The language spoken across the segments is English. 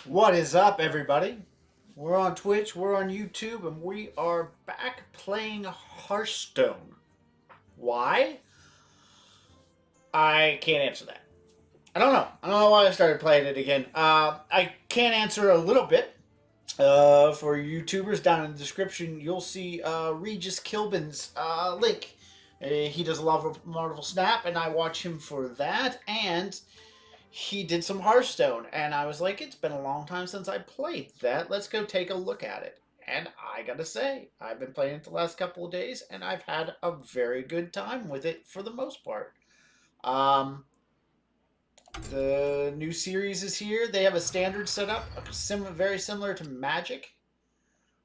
What is up, everybody? We're on Twitch, we're on YouTube, and we are back playing Hearthstone. Why? I can't answer that. I don't know. I don't know why I started playing it again. I can answer a little bit. For YouTubers, down in the description, you'll see Regis Kilbin's link. He does a lot of Marvel Snap, and I watch him for that. And he did some Hearthstone, and I was like, it's been a long time since I played that. Let's go take a look at it. And I gotta say, I've been playing it the last couple of days, and I've had a very good time with it for the most part. Um, the new series is here. They have a standard setup, very similar to Magic,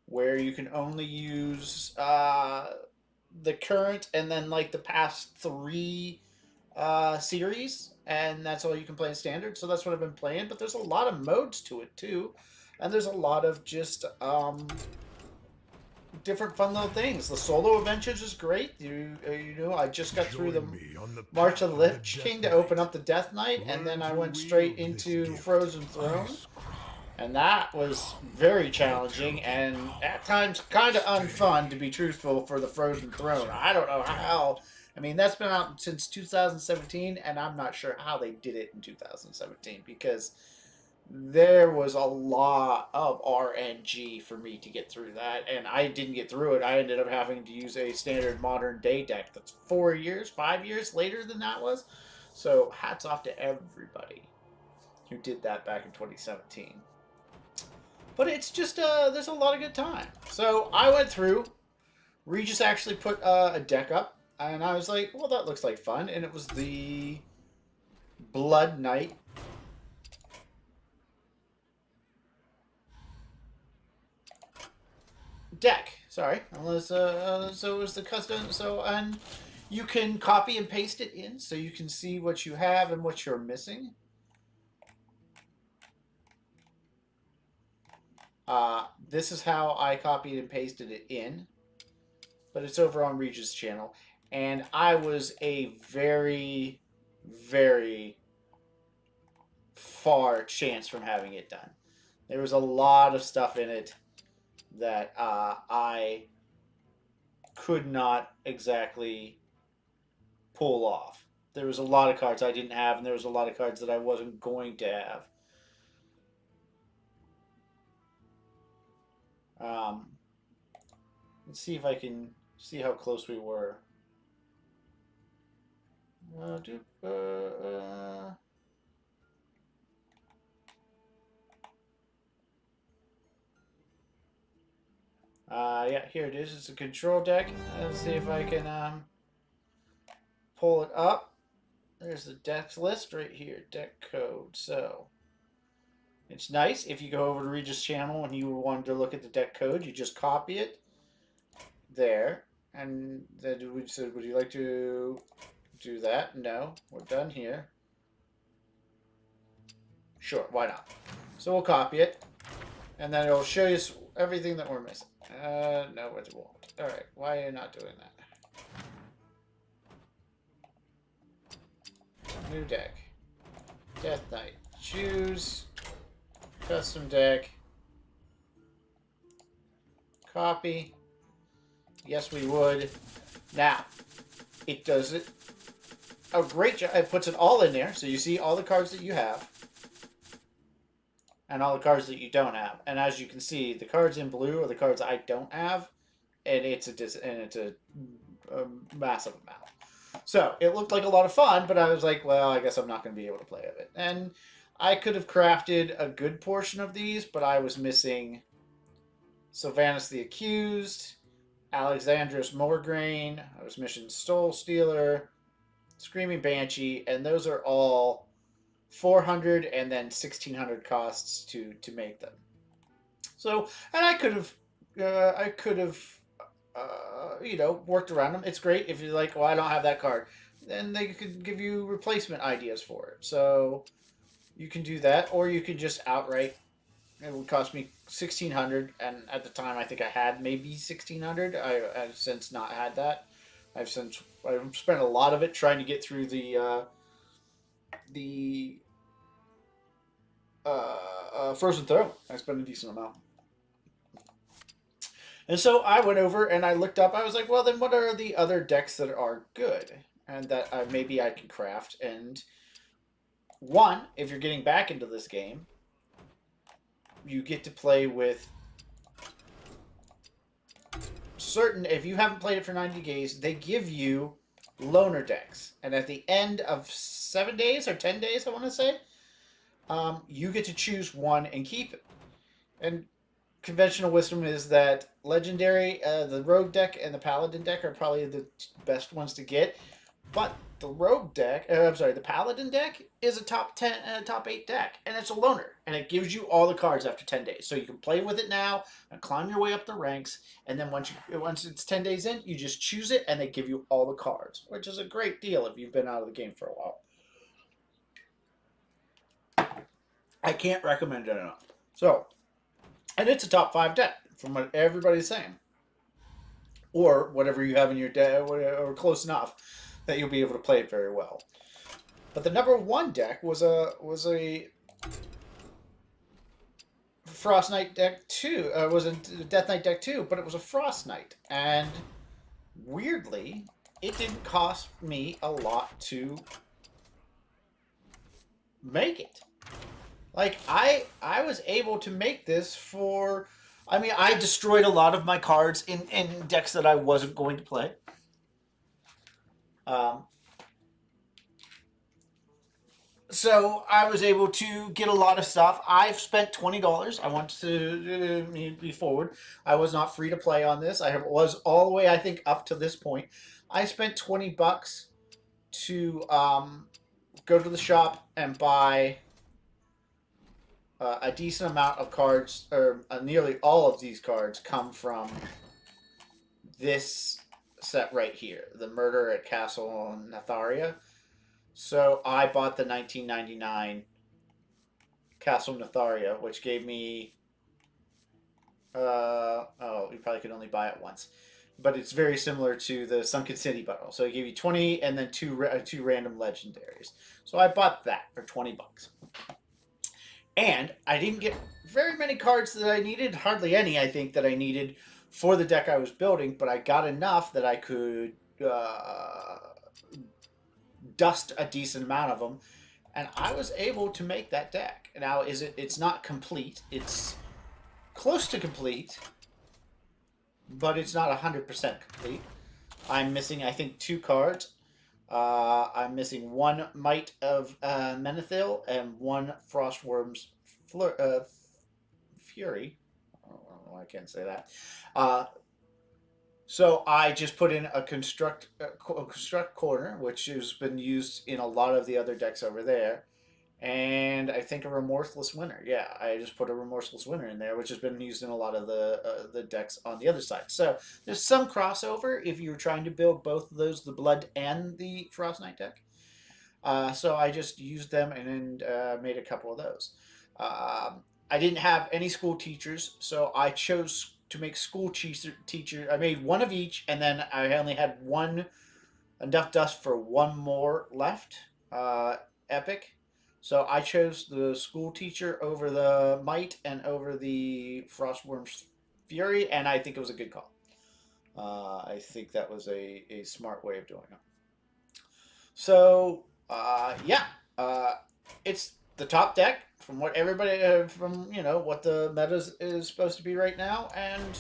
where you can only use the current and then like the past three series, and that's all you can play in standard. So that's what I've been playing. But there's a lot of modes to it too, and there's a lot of just different fun little things. The solo adventures is great. I just got through the March of the Lich King to open up the Death Knight, and then I went straight into Frozen Throne. And that was very challenging and at times kind of unfun, to be truthful, for the Frozen Throne. I don't know how. I mean, that's been out since 2017, and I'm not sure how they did it in 2017 because there was a lot of RNG for me to get through that, and I didn't get through it. I ended up having to use a standard modern day deck that's 4 years, 5 years later than that was. So hats off to everybody who did that back in 2017. But it's just, there's a lot of good time. So I went through. Regis actually put a deck up, and I was like, well, that looks like fun. And it was the Blood Knight deck. Sorry. So it was the custom. So, and you can copy and paste it in so you can see what you have and what you're missing. This is how I copied and pasted it in, but it's over on Regis' channel. And I was a very, very far chance from having it done. There was a lot of stuff in it that I could not exactly pull off. There was a lot of cards I didn't have, and there was a lot of cards that I wasn't going to have. Let's see if I can see how close we were. Yeah, here it is. It's a control deck. Let's see if I can pull it up. There's the deck list right here, deck code. So it's nice. If you go over to Regis' channel and you wanted to look at the deck code, you just copy it there. And then we said, would you like to do that? No, we're done here. Sure, why not? So we'll copy it, and then it'll show you everything that we're missing. No, it won't. All right, why are you not doing that? New deck. Death Knight. Choose. Custom deck. Copy. Yes, we would. Now, it does it a great job. It puts it all in there, so you see all the cards that you have and all the cards that you don't have. And as you can see, the cards in blue are the cards I don't have, and it's a massive amount. So it looked like a lot of fun, but I was like, well, I guess I'm not going to be able to play of it. And I could have crafted a good portion of these, but I was missing Sylvanas the Accused, Alexandros Morgraine, I was missing Soul Stealer, Screaming Banshee, and those are all 400 and then 1600 costs to make them. So, and I could have worked around them. It's great if you're like, well, I don't have that card. Then they could give you replacement ideas for it. So you can do that, or you can just outright. It would cost me 1600, and at the time I think I had maybe 1600. I've since not had that. I've spent a lot of it trying to get through the Frozen Throne. I spent a decent amount. And so I went over and I looked up. I was like, well, then what are the other decks that are good and that maybe I can craft? And one, if you're getting back into this game, you get to play with certain. If you haven't played it for 90 days, they give you loaner decks, and at the end of 7 days or 10 days, I want to say, you get to choose one and keep it. And conventional wisdom is that legendary, the rogue deck and the paladin deck are probably the best ones to get. But the rogue deck, I'm sorry, the paladin deck is a top 10, top 8 deck, and it's a loner, and it gives you all the cards after 10 days. So you can play with it now and climb your way up the ranks, and then once it's 10 days in, you just choose it, and they give you all the cards, which is a great deal if you've been out of the game for a while. I can't recommend it enough. So, and it's a top 5 deck from what everybody's saying, or whatever you have in your deck, or close enough that you'll be able to play it very well. But the number 1 deck was a Frost Knight deck 2. Was a Death Knight deck 2, but it was a Frost Knight, and weirdly, it didn't cost me a lot to make it. Like, I was able to make this for... I mean, I destroyed a lot of my cards in decks that I wasn't going to play. So I was able to get a lot of stuff. I've spent $20. I want to be forward. I was not free to play on this. I was all the way, I think, up to this point. I spent $20 to go to the shop and buy a decent amount of cards, or nearly all of these cards come from this set right here, the Murder at Castle Natharia. So I bought the 1999 Castle Natharia, which gave me... you probably could only buy it once. But it's very similar to the Sunken City bundle. So it gave you 20 and then two random legendaries. So I bought that for $20. And I didn't get very many cards that I needed. Hardly any, I think, that I needed for the deck I was building. But I got enough that I could... dust a decent amount of them, and I was able to make that deck. Now, it's not complete. It's close to complete, but it's not 100% complete. I'm missing, I think, 2 cards. I'm missing 1 Might of Menethil and 1 Frostworm's Fury. I don't know why I can't say that. So I just put in a construct corner, which has been used in a lot of the other decks over there, and I think a Remorseless Winter. Yeah, I just put a Remorseless Winter in there, which has been used in a lot of the decks on the other side. So there's some crossover if you're trying to build both of those, the Blood and the Frost Knight deck. So I just used them and then made a couple of those. I didn't have any school teachers, so I chose to make school teacher. I made 1 of each, and then I only had enough dust for 1 more left. Epic. So I chose the school teacher over the Might and over the Frostworm's Fury, and I think it was a good call. I think that was a smart way of doing it. So yeah, it's the top deck from what everybody from what the meta is supposed to be right now, and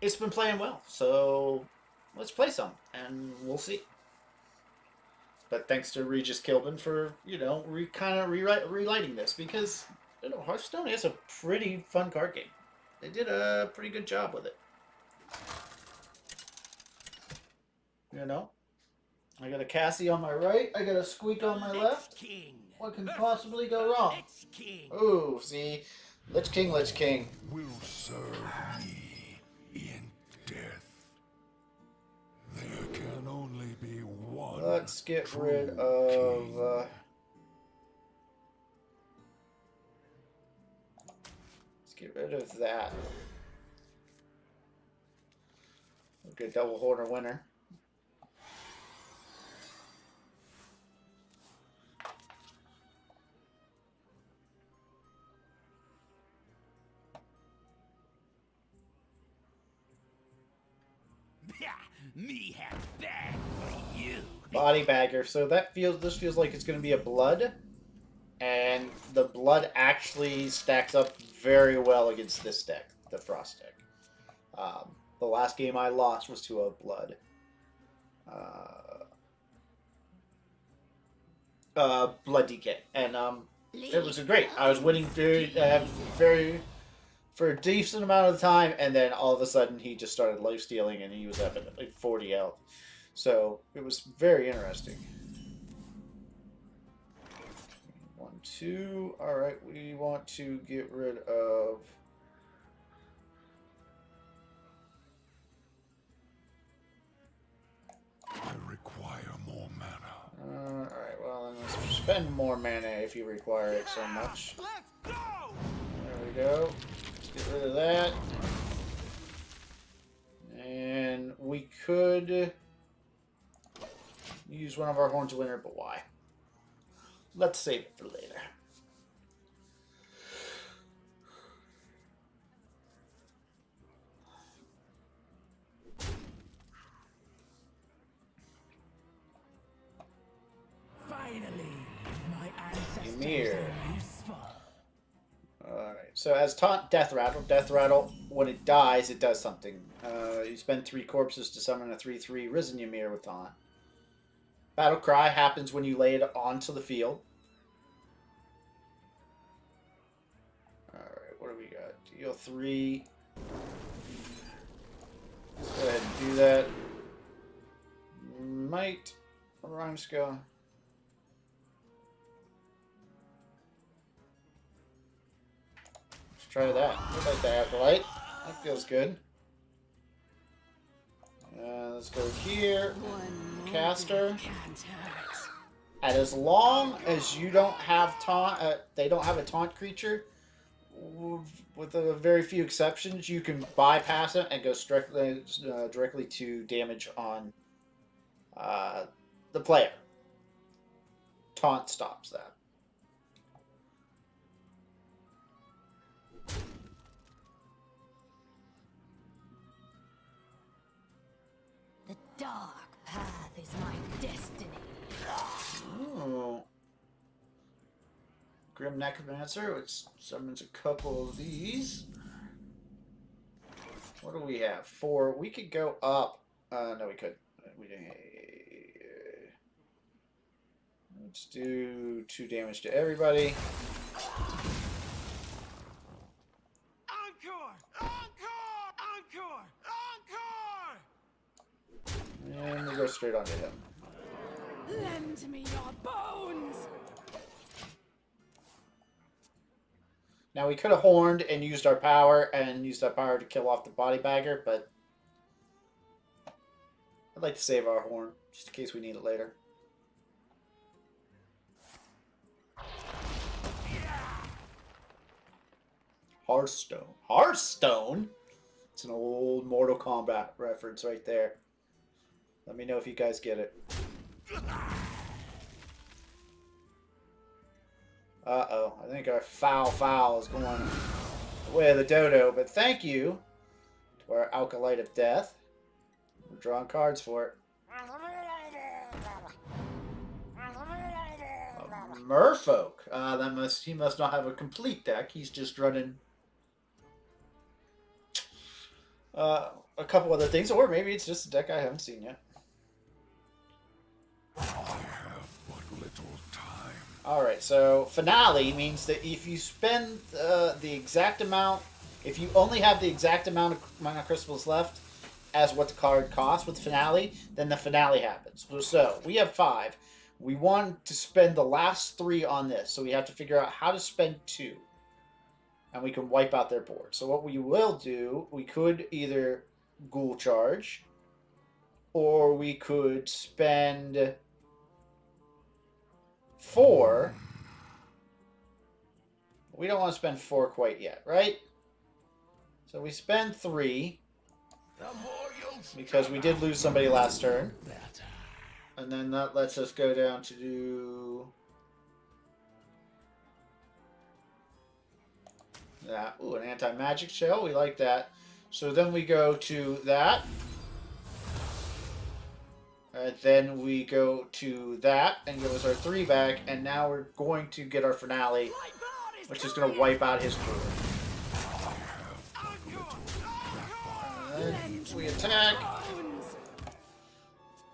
it's been playing well. So let's play some, and we'll see. But thanks to Regis Kilbin for kind of relighting this, because Hearthstone is a pretty fun card game. They did a pretty good job with it. I got a Cassie on my right. I got a Squeak on my left. What can possibly go wrong? Ooh, see? Lich King, Lich King. Will serve me in death. There can only be one. Let's get rid of... let's get rid of that. Okay, Double Horner winner. Me have that for you. Body bagger. So this feels like it's going to be a blood, and the blood actually stacks up very well against this deck, the frost deck. The last game I lost was to a blood. Blood DK, and it was great. I was winning very for a decent amount of time, and then all of a sudden he just started life stealing, and he was up at like 40 health. So it was very interesting. 1, 2. All right, we want to get rid of. I require more mana. Alright, well, then let's spend more mana if you require it so much. Let's go! There we go. Let's get rid of that. And we could use one of our horns winner, but why? Let's save it for later. Finally, my ancestors Ymir. are useful. Alright, so as taunt Death Rattle, when it dies, it does something. You spend 3 corpses to summon a 3/3 Risen Ymir with taunt. Battle Cry happens when you lay it onto the field. Alright, what do we got? Deal 3. Let's go ahead and do that. Might. Rhymescale. Let's try that. I like the Acolyte. That feels good. Let's go here. Caster. And as long as you don't have taunt, they don't have a taunt creature, with a very few exceptions, you can bypass it and go directly to damage on the player. Taunt stops that. The dark path is my destiny. Ooh. Grim Necromancer, which summons a couple of these. What do we have? 4. We could go up. No, we couldn't. We didn't. Let's do 2 damage to everybody. Encore! Encore! Encore! Encore! And we go straight onto him. Lend me your bones! Now we could have horned and used our power to kill off the body bagger, but I'd like to save our horn just in case we need it later. Hearthstone. Hearthstone? It's an old Mortal Kombat reference right there. Let me know if you guys get it. Uh-oh. I think our foul is going the way of the dodo. But thank you to our Acolyte of Death. We're drawing cards for it. Merfolk. He must not have a complete deck. He's just running a couple other things. Or maybe it's just a deck I haven't seen yet. I have but little time. Alright, so finale means that if you spend the exact amount, if you only have the exact amount of mana crystals left as what the card costs with finale, then the finale happens. So we have 5. We want to spend the last 3 on this, so we have to figure out how to spend 2. And we can wipe out their board. So what we will do, we could either ghoul charge, or we could spend 4. We don't want to spend 4 quite yet, right? So we spend 3 because we did lose somebody last turn. And then that lets us go down to do that. Ooh, an anti-magic shell. We like that. So then we go to that. Then we go to that and give us our 3 back, and now we're going to get our finale, which is going to wipe out his board. And then we attack.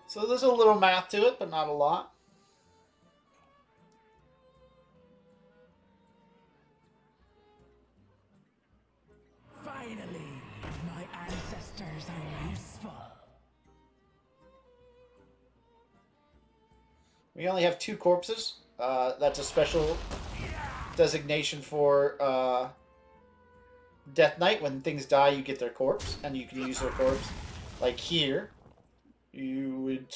So there's a little math to it, but not a lot. Finally, my ancestors are useful. We only have 2 corpses. That's a special designation for Death Knight. When things die, you get their corpse, and you can use their corpse. Like here, you would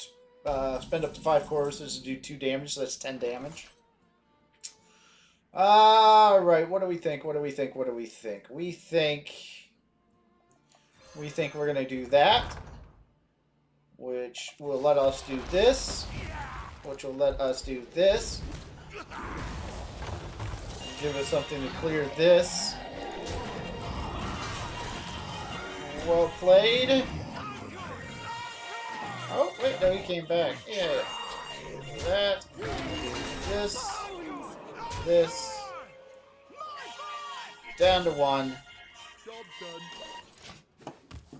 spend up to 5 corpses to do 2 damage, so that's 10 damage. Alright, what do we think? What do we think? What do we think? We think we're going to do that, which will let us do this, which will let us do this. Give us something to clear this. Well played. Oh, wait, no, he came back. Yeah. That. This. This. Down to 1.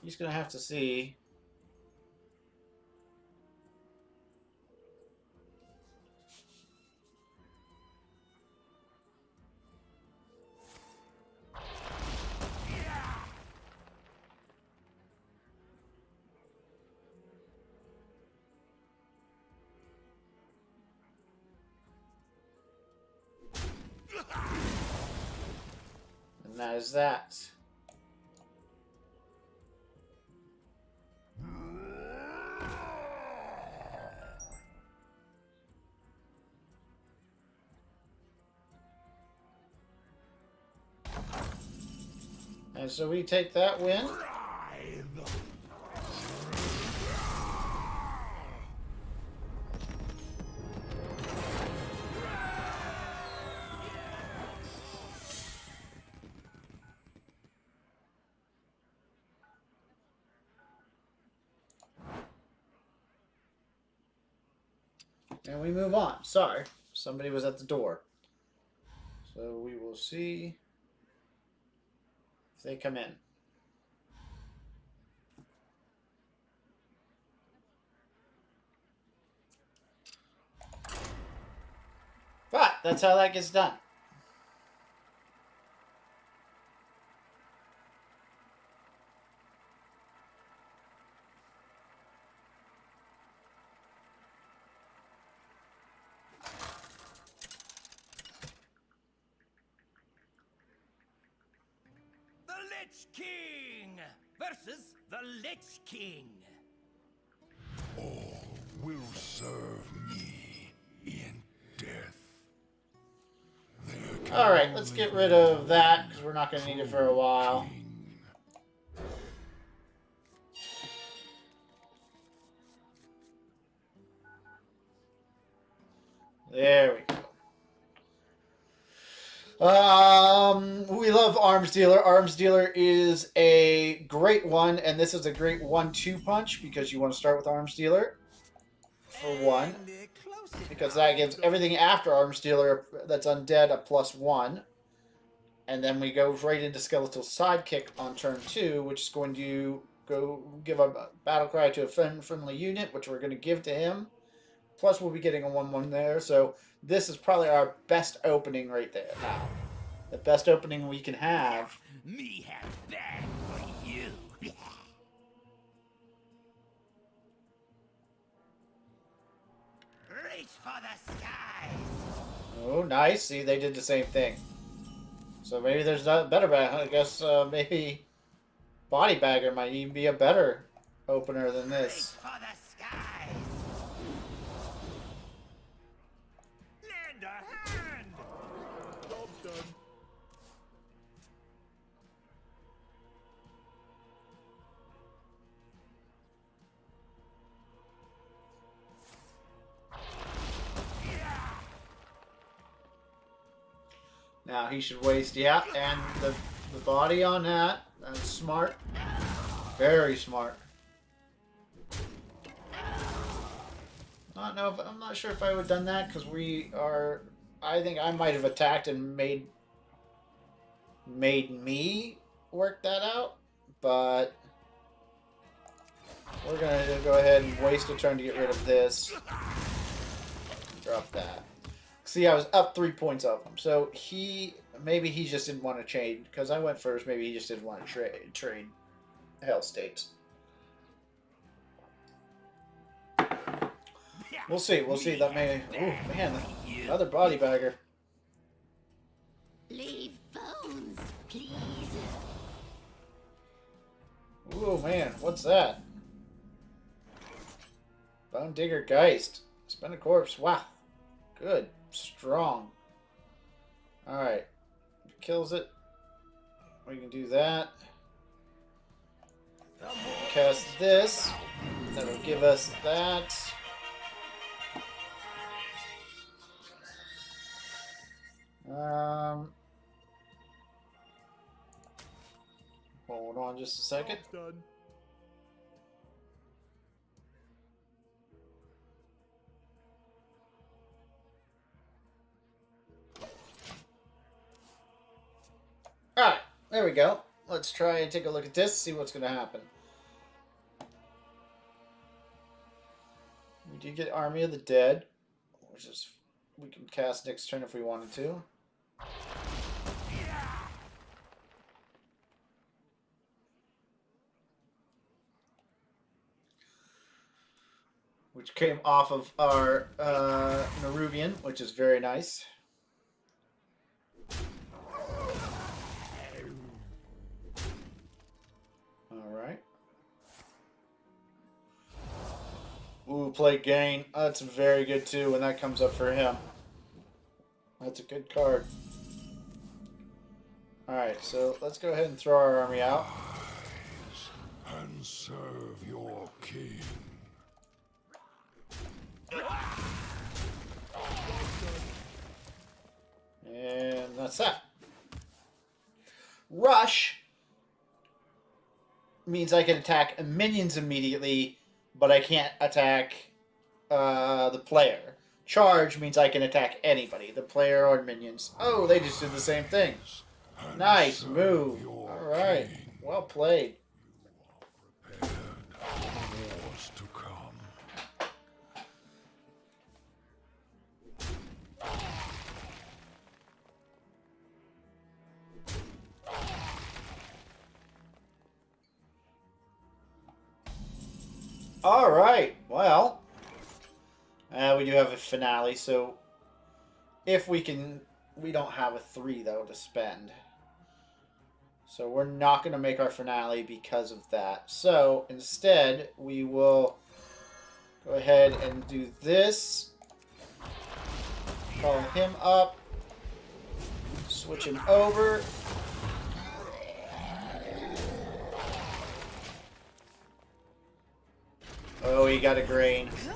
He's gonna have to see. And that is that. And so we take that win. And we move on. Sorry, somebody was at the door. So we will see if they come in. But that's how that gets done. The Lich King versus the Lich King. All will serve me in death. Alright, let's get rid of that, because we're not going to need it for a while. There we go. We love Arms Dealer. Arms Dealer is a great one, and this is a great 1-2 punch, because you want to start with Arms Dealer for 1. Because that gives everything after Arms Dealer that's undead a +1. And then we go right into Skeletal Sidekick on turn 2, which is going to go give a battle cry to a friendly unit, which we're going to give to him. Plus, we'll be getting a 1/1 there. So this is probably our best opening right there now. The best opening we can have. Me have that for you. Reach for the skies. Oh, nice. See, they did the same thing. So maybe there's not better bag. I guess maybe Body Bagger might even be a better opener than this. Reach for the skies. Lend a hand. Job done. Now he should waste, yeah, and the body on that. That's smart. Very smart. I'm not sure if I would have done that because we are. I think I might have attacked and made me work that out, but we're gonna go ahead and waste a turn to get rid of this. Drop that. See, I was up 3 points off him, so maybe he just didn't want to trade because I went first. Maybe he just didn't want to trade Hell States. We'll see. We'll see. That may. Oh man, another body bagger. Leave bones, please. Oh man, what's that? Bone Digger Geist. Spin a corpse. Wow. Good. Strong. Alright. Kills it. We can do that. Cast this. That'll give us that. Hold on just a second. Done. Alright, there we go. Let's try and take a look at this, see what's going to happen. We did get Army of the Dead, which is we can cast next turn if we wanted to. Which came off of our Nerubian, which is very nice. Alright. Ooh, Plague Gain. That's very good too when that comes up for him. That's a good card. Alright, so let's go ahead and throw our army out. And serve your king. And that's that. Rush means I can attack minions immediately, but I can't attack the player. Charge means I can attack anybody, the player or minions. Oh, they just did the same thing. Nice move. Alright. Well played. Prepared for wars to come. Alright, well, we do have a finale, so if we can, we don't have a 3 though to spend. So we're not going to make our finale because of that. So instead, we will go ahead and do this. Call him up. Switch him over. Oh, he got a grain. Good.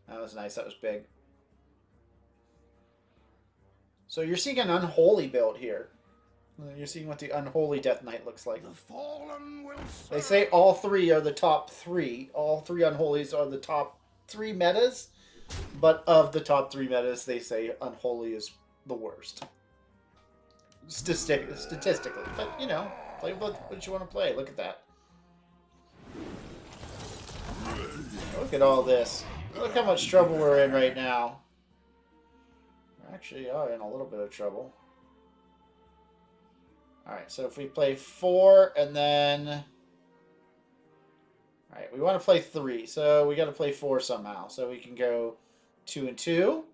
That was nice. That was big. So you're seeing an unholy build here. You're seeing what the unholy Death Knight looks like. The fallen will serve. They say all 3 are the top 3. All 3 unholies are the top 3 metas. But of the top 3 metas, they say unholy is the worst. Statistically. But, you know, play what you want to play. Look at that. Look at all this. Look how much trouble we're in right now. We actually are in a little bit of trouble. Alright, so if we play 4 and then... Alright, we want to play 3, so we got to play 4 somehow. So we can go 2 and 2.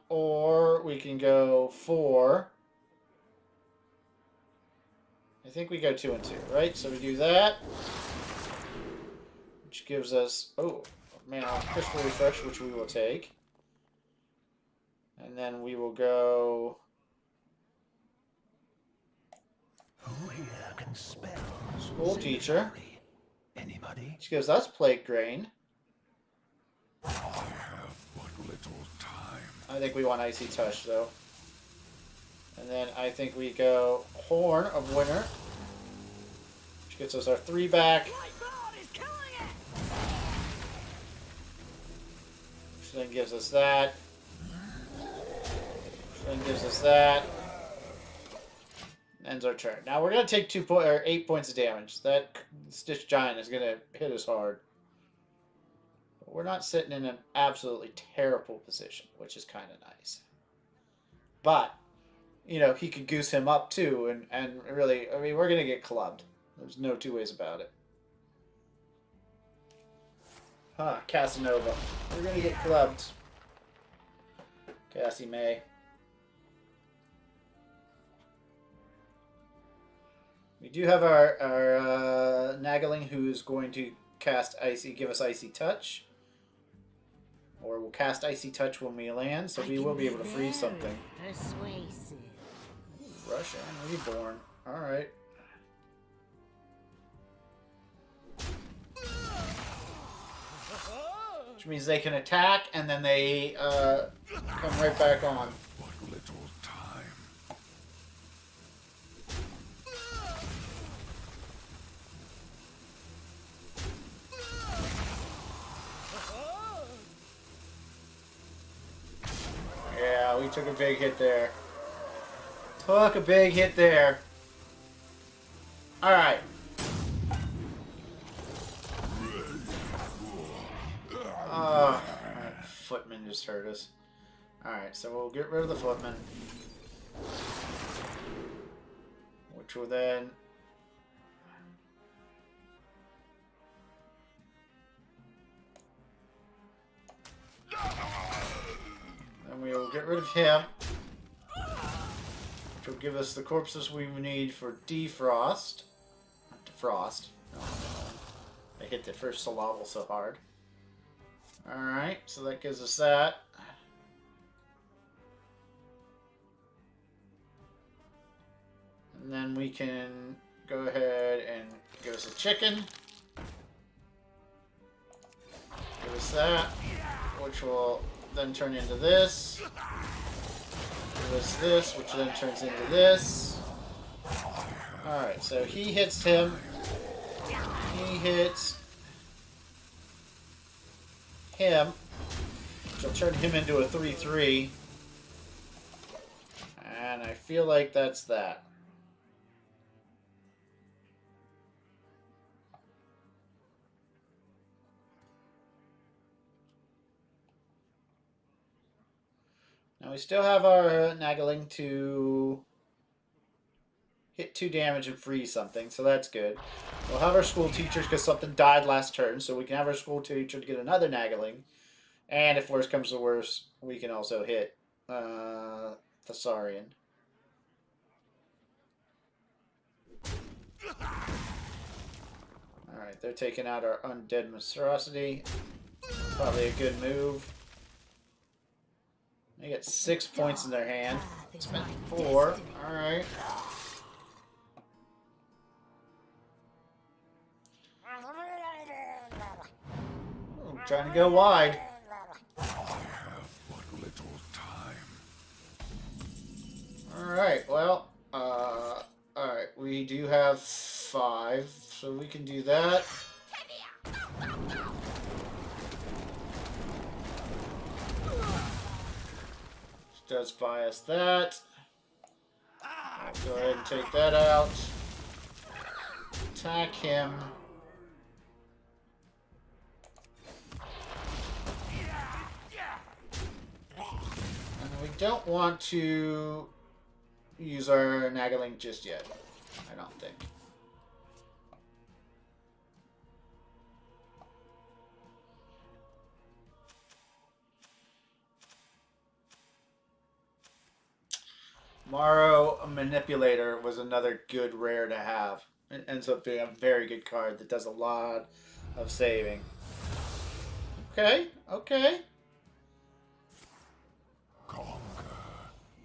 Or we can go 4. I think we go 2 and 2, right? So we do that. Which gives us, oh, man, crystal refresh, which we will take. And then we will go... Who here can spell? School teacher. Anybody? Which gives us Plague Grain. I have but little time. I think we want Icy Touch, though. And then I think we go Horn of Winter, which gets us our 3 back. Which then gives us that. Which then gives us that. Ends our turn. Now we're going to take 8 points of damage. That Stitch Giant is going to hit us hard. But we're not sitting in an absolutely terrible position, which is kind of nice. But, you know, he could goose him up too, and really, I mean, we're going to get clubbed. There's no two ways about it. Huh, Casanova. We're going to get clubbed. Cassie May. We do have our Nagling, who's going to cast give us Icy Touch. Or we'll cast Icy Touch when we land, so we will be able to freeze something. Persuasive. Russia, Reborn. Alright. Which means they can attack, and then they come right back on. What little time. Yeah, we took a big hit there. Took a big hit there. Alright. Footman just hurt us. Alright, so we'll get rid of the Footman. Which will then... And we will get rid of him. Which will give us the corpses we need for defrost. Not defrost. No. I hit the first syllable so hard. Alright, so that gives us that. And then we can go ahead and give us a chicken. Give us that. Which will then turn into this. Give us this, which then turns into this. Alright, so he hits him. He hits him, which will turn him into a 3/3. And I feel like that's that. Now we still have our Nagling to hit 2 damage and freeze something, so that's good. We'll have our school teachers because something died last turn, so we can have our school teacher to get another Nagling. And if worse comes to worse, we can also hit Thessarian. Alright, they're taking out our Undead Monstrosity. Probably a good move. They get 6 points in their hand. Spent 4. Alright. Trying to go wide. I have but little time. Alright, well, alright, we do have 5, so we can do that. Does buy us that. I'll go ahead and take that out. Attack him. And we don't want to use our Nagling just yet. I don't think. Morrow Manipulator was another good rare to have. It ends up being a very good card that does a lot of saving. Okay, okay.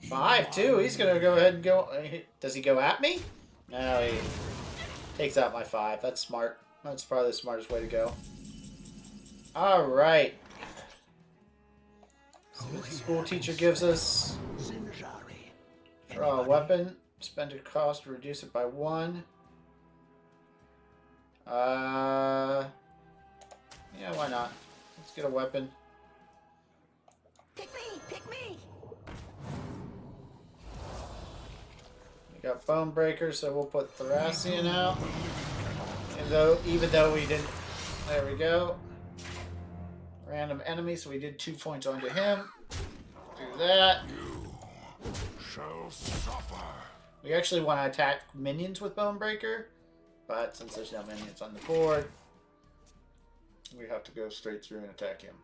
5 too. He's gonna go ahead and go. Does he go at me? No, he takes out my 5. That's smart. That's probably the smartest way to go. All right. See what the school teacher gives us. Draw a weapon. Spend a cost to reduce it by 1. Yeah, why not? Let's get a weapon. Pick me! Pick me! We got Bone Breaker, so we'll put Thracian out. Even though we didn't... There we go. Random enemy, so we did 2 points onto him. Do that. You shall suffer. We actually want to attack minions with Bone Breaker, but since there's no minions on the board, we have to go straight through and attack him.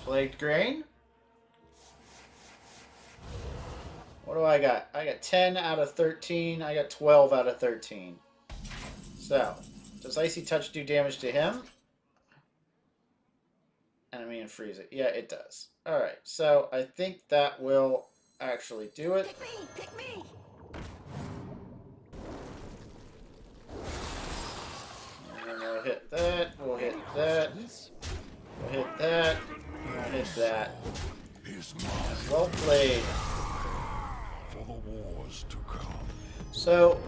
Flaked grain. What do I got? I got 10 out of 13. I got 12 out of 13. So, does Icy Touch do damage to him? Enemy and freeze it. Yeah, it does. Alright, so I think that will actually do it. Pick me! Pick me! And then we'll hit that. We'll hit that. We'll hit that. We'll hit that. Well played. For the wars to come. So,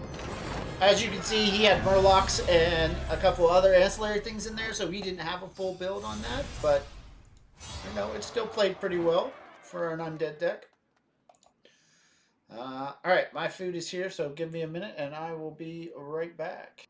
as you can see, he had Murlocs and a couple other ancillary things in there, so he didn't have a full build on that, but, you know, it still played pretty well for an undead deck. Alright, my food is here, so give me a minute, and I will be right back.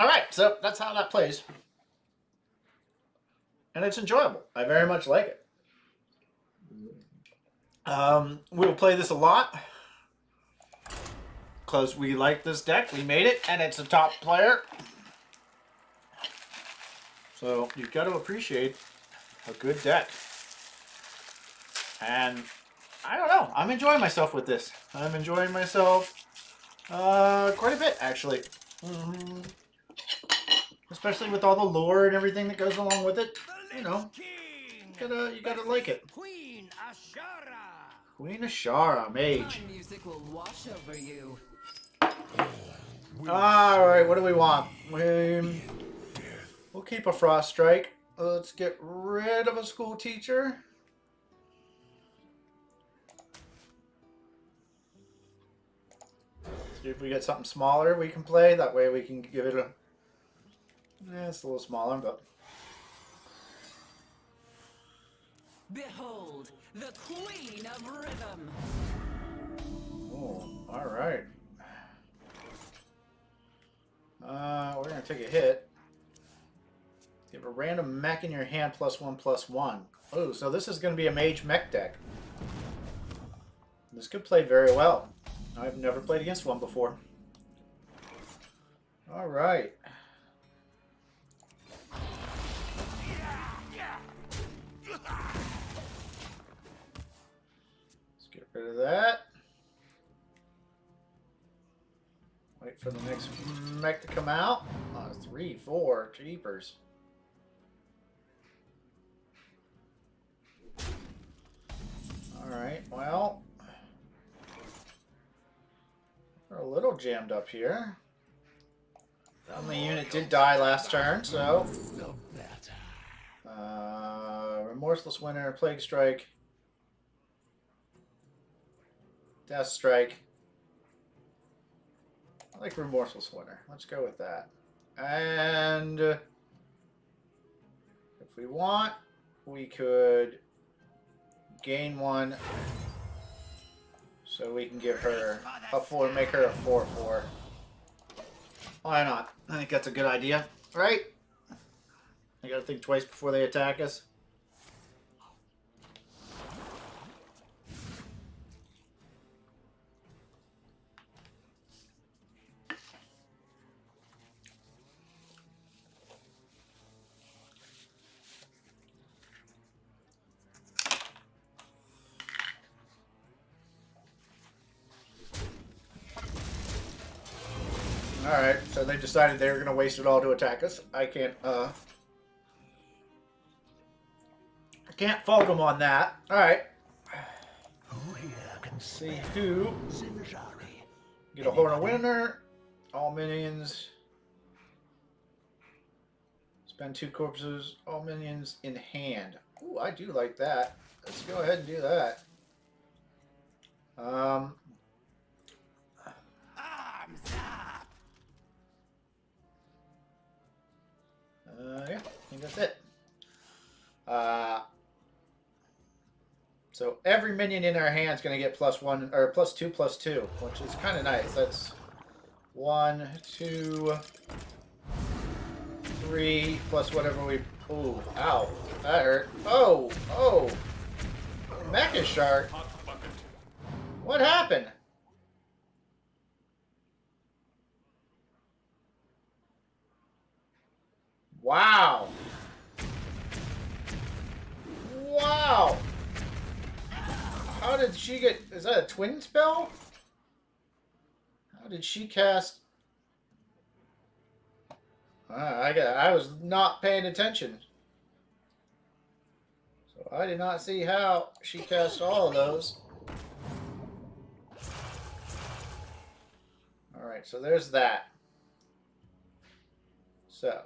Alright, so that's how that plays. And it's enjoyable. I very much like it. We'll play this a lot. Because we like this deck. We made it, and it's a top player. So, you've got to appreciate a good deck. And I don't know. I'm enjoying myself with this. I'm enjoying myself quite a bit, actually. Especially with all the lore and everything that goes along with it. You know, you gotta like it. Queen Ashara. Queen Ashara, mage. My music will wash over you. Alright, what do we want? We'll keep a Frost Strike. Let's get rid of a school teacher. See if we get something smaller we can play. That way we can give it a... it's a little smaller, but... Behold, the Queen of Rhythm. Oh, alright. We're going to take a hit. You have a random mech in your hand, +1/+1. Oh, so this is going to be a mage mech deck. This could play very well. I've never played against one before. Alright. Let's get rid of that. Wait for the next mech to come out. 3, 4, jeepers. Alright, well. We're a little jammed up here. The only unit did die last turn, so. Remorseless Winter, Plague Strike, Death Strike. I like Remorseless Winter. Let's go with that. And if we want, we could gain 1 so we can give her a 4, make her a 4/4. Why not? I think that's a good idea, right? I gotta think twice before they attack us. Alright, so they decided they were going to waste it all to attack us. I can't fault them on that. Alright. See who. Get a Horn of Winter. All minions. Spend 2 corpses. All minions in hand. Ooh, I do like that. Let's go ahead and do that. Arms up. Yeah, I think that's it. So every minion in our hand is going to get +1 or +2/+2, which is kind of nice. That's 1, 2, 3 plus whatever we. Ooh, ow, that hurt. Oh, Mecha Shark. What happened? Wow. Wow. How did she get... Is that a twin spell? How did she cast... I was not paying attention. So I did not see how she cast all of those. Alright, so there's that. So...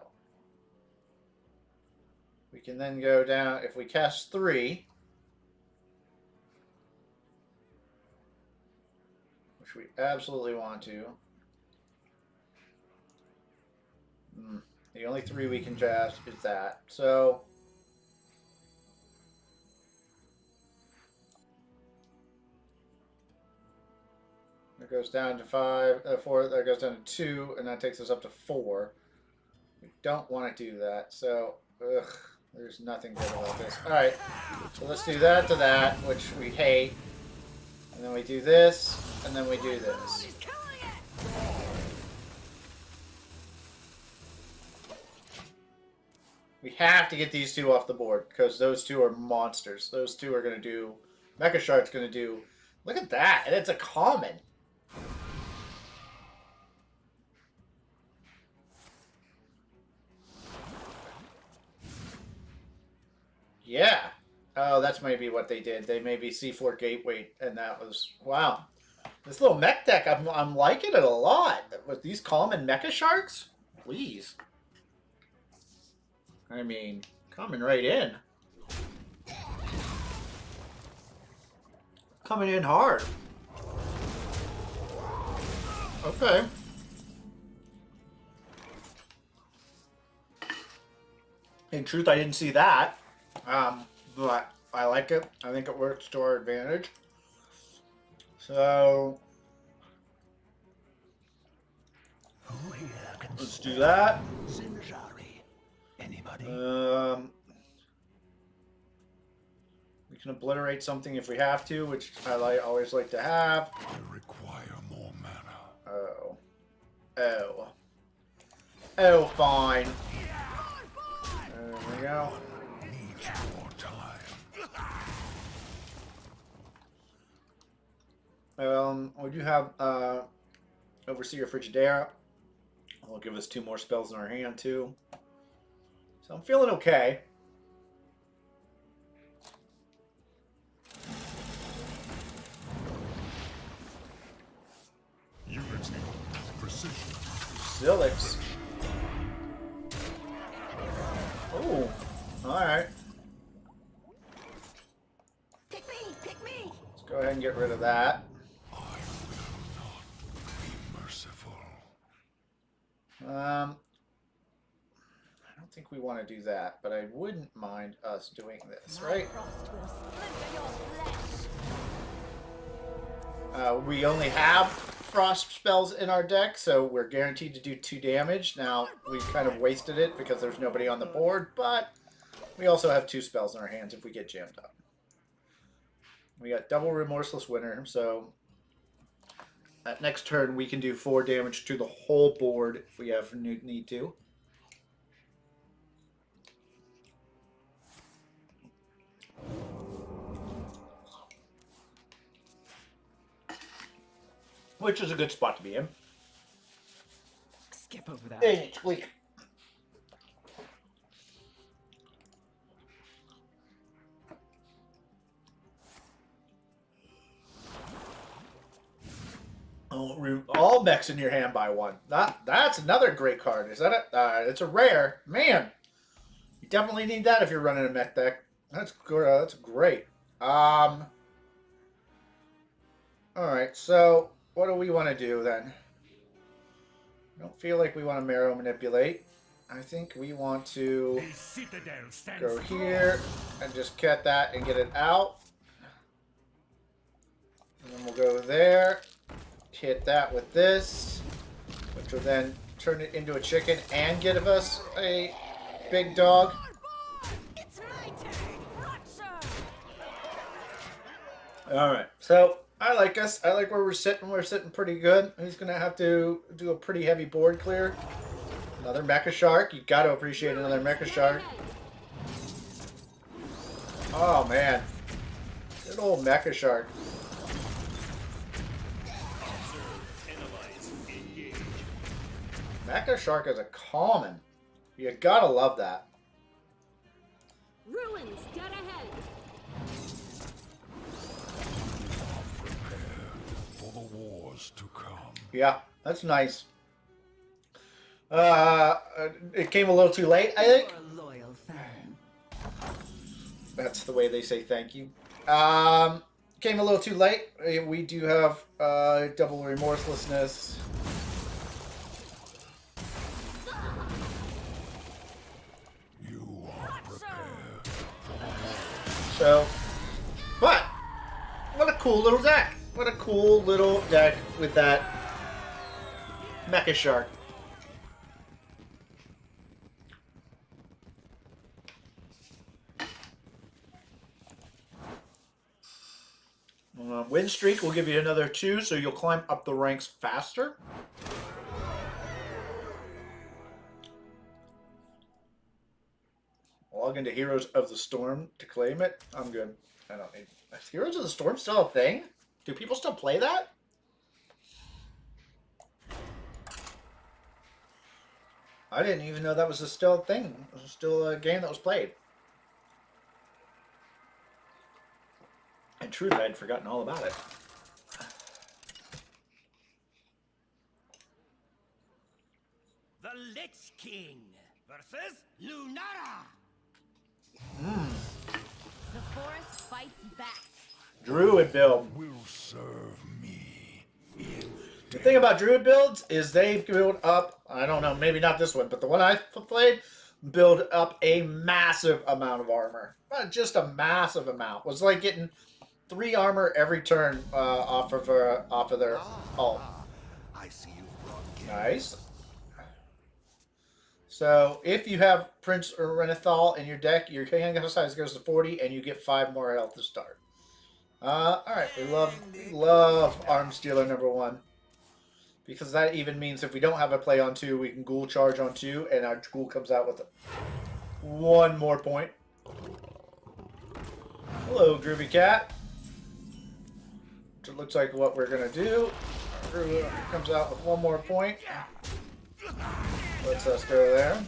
we can then go down, if we cast 3, which we absolutely want to. The only 3 we can cast is that. So, that goes down to 4, that goes down to 2, and that takes us up to 4. We don't want to do that, so, ugh. There's nothing good about this. Alright, so let's do that to that, which we hate. And then we do this, and then we do this. We have to get these 2 off the board, because those 2 are monsters. Those 2 are going to do Mecha Shark's gonna do. Look at that, and it's a common. Yeah. Oh, that's maybe what they did. They maybe C4 Gateway, and that was wow. This little mech deck, I'm liking it a lot. With these common Mecha Sharks, please. I mean, coming right in. Coming in hard. Okay. In truth, I didn't see that. But I like it. I think it works to our advantage. So let's do that. Anybody? We can obliterate something if we have to, which I always like to have. I require more mana. Oh. Oh. Oh, fine. There we go. Needs more time. We do have Overseer Frigidera. Will give us 2 more spells in our hand too. So I'm feeling okay. Unity. Precision. Zilix. Oh, alright. Pick me! Pick me! Let's go ahead and get rid of that. I will not be merciful. I don't think we want to do that, but I wouldn't mind us doing this, right? Frost will splinter your flesh! We only have frost spells in our deck, so we're guaranteed to do 2 damage. Now, we kind of wasted it because there's nobody on the board, but we also have 2 spells in our hands if we get jammed up. We got double Remorseless Winter, so at next turn we can do 4 damage to the whole board if we have need to. Which is a good spot to be in. Skip over that. Hey, squeak. Oh, all mechs in your hand by 1. That's another great card. Is that it? It's a rare. Man, you definitely need that if you're running a mech deck. That's good. That's great. All right. So what do we want to do then? I don't feel like we want to Marrow Manipulate. I think we want to The citadel stands go strong. here and just cut that and get it out. And then we'll go there. Hit that with this, which will then turn it into a chicken and give us a big dog. It's my turn! Roger! Alright, so I like us. I like where we're sitting. We're sitting pretty good. He's going to have to do a pretty heavy board clear. Another Mecha Shark. You got to appreciate another Mecha Shark. Oh, man. Good old Mecha Shark. Mecha Shark is a common. You gotta love that. Ruins dead ahead! For the wars to come. Yeah, that's nice. It came a little too late, I think. You're a loyal fan. That's the way they say thank you. Came a little too late. We do have double remorselessness. You are prepared. So, but what a cool little deck. What a cool little deck with that Mecha Shark. Win streak will give you another 2, so you'll climb up the ranks faster. Log into Heroes of the Storm to claim it. I'm good. I don't need... Is Heroes of the Storm still a thing? Do people still play that? I didn't even know that was still a thing. It was still a game that was played. In truth, I had forgotten all about it. The Lich King versus Lunara. The forest fights back. Druid build. Will serve me. The thing about Druid builds is they build up, I don't know, maybe not this one, but the one I played, build up a massive amount of armor. Just a massive amount. It was like getting 3 armor every turn off of their ult. I see you brought Nice. So if you have Prince or Renethal in your deck, your handgun size goes to 40, and you get 5 more health to start. All right, we love Arms Dealer #1. Because that even means if we don't have a play on 2, we can ghoul charge on 2, and our ghoul comes out with 1 more point. Hello, Groovy Cat. It looks like what we're going to do. Groovy comes out with 1 more point. Let's us go there.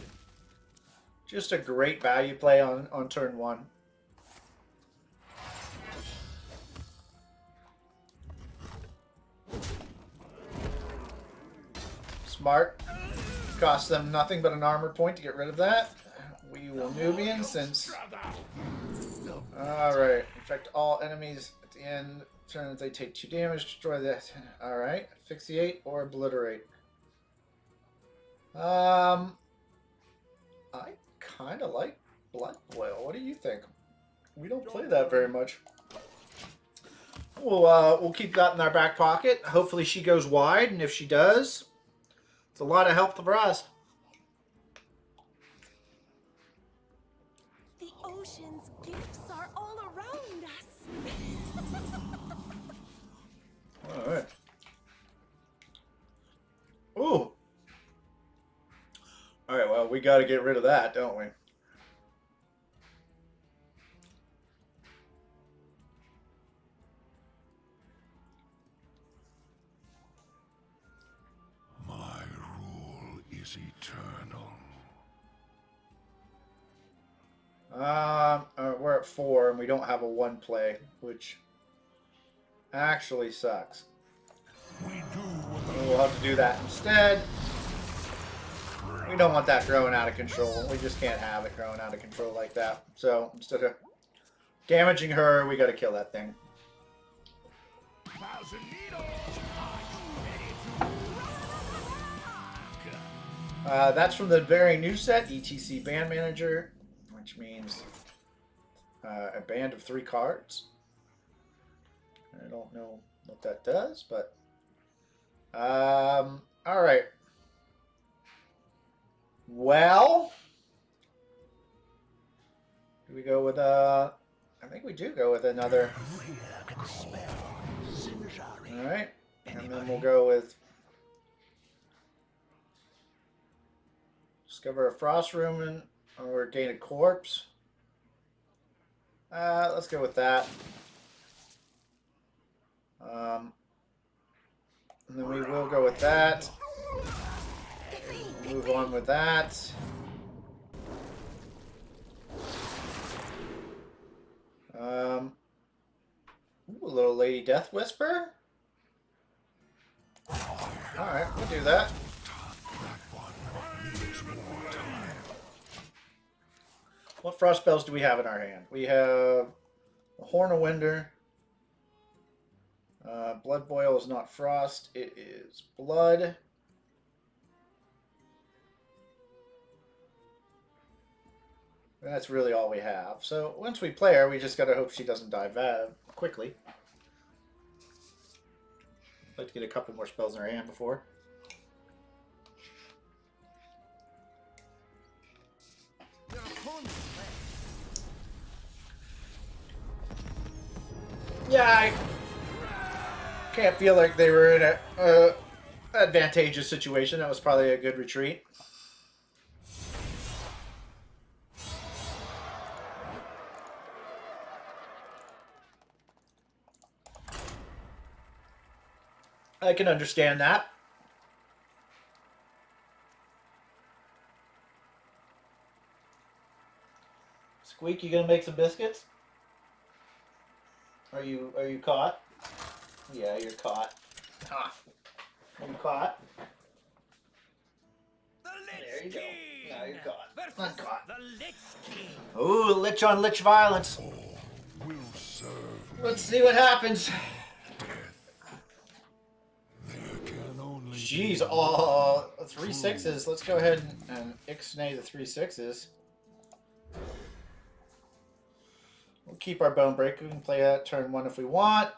Just a great value play on turn 1. Smart. Costs them nothing but an armor point to get rid of that. We will Nubian since... Alright. Infect all enemies at the end. Turn they take 2 damage. Destroy that. Alright. Asphyxiate or obliterate. I kind of like Blood Boil. What do you think? We don't play that very much. We'll keep that in our back pocket. Hopefully she goes wide, and if she does, it's a lot of help for us. The ocean's gifts are all around us. All right. Ooh. All right. Well, we got to get rid of that, don't we? My rule is eternal. We're at 4, and we don't have a 1 play, which actually sucks. We do what We'll have to do that instead. We don't want that growing out of control. We just can't have it growing out of control like that. So instead of damaging her, we got to kill that thing. Thousand Needles. That's from the very new set, ETC Band Manager, which means a band of 3 cards. I don't know what that does, but all right. Well, do we go with I think we do go with another. All right, and then we'll go with discover a frost rumen or gain a corpse. Let's go with that. And then we will go with that. Move on with that. Ooh, a little Lady Death Whisper. Alright, we'll do that. What frost spells do we have in our hand? We have a Horn of Winder. Blood Boil is not frost, it is blood. That's really all we have. So once we play her, we just gotta hope she doesn't die quickly. I'd like to get a couple more spells in her hand before. Yeah, I can't feel like they were in a advantageous situation. That was probably a good retreat. I can understand that. Squeak, you gonna make some biscuits? Are you caught? Yeah, you're caught. Ah. Are you caught? The There you Lich go. King Now you're caught. versus I'm caught. the Lich King. Ooh, lich on lich violence. Will serve Let's see what happens. there can only Jeez, be all 3 6s. Let's go ahead and ixnay the 3 6s. We'll keep our bone breaker. We can play that turn 1 if we want.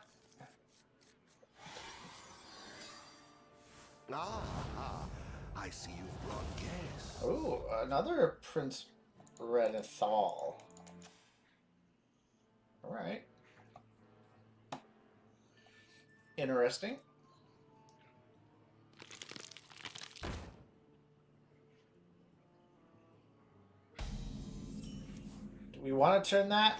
I see you've brought guests. Ooh, another Prince Renethal. Alright. Interesting. Do we want to turn that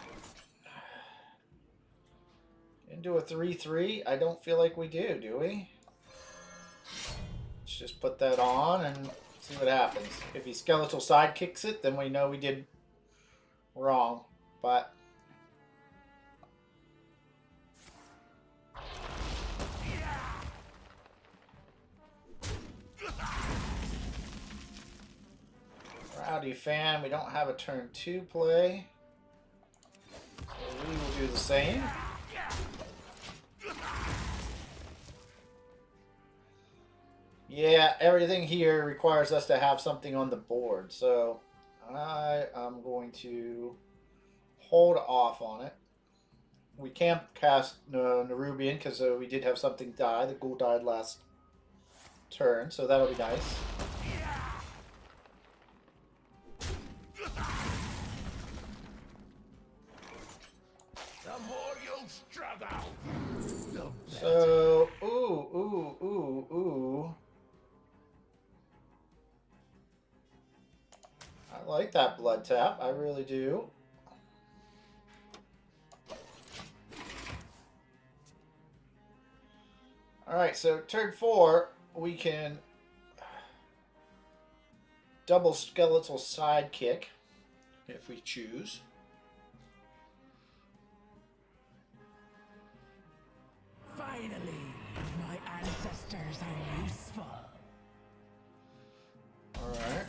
into a 3-3? I don't feel like we do we? Let's just put that on and see what happens. If he skeletal sidekicks it, then we know we did wrong. But Rowdy fan, we don't have a turn 2 play. So we will do the same. Yeah, everything here requires us to have something on the board, so I am going to hold off on it. We can't cast Nerubian because we did have something die. The ghoul died last turn, so that'll be nice. The more you'll struggle, the better. So, ooh. I like that blood tap. I really do. Alright, so turn 4, we can double skeletal sidekick if we choose. Finally, my ancestors are useful. Alright.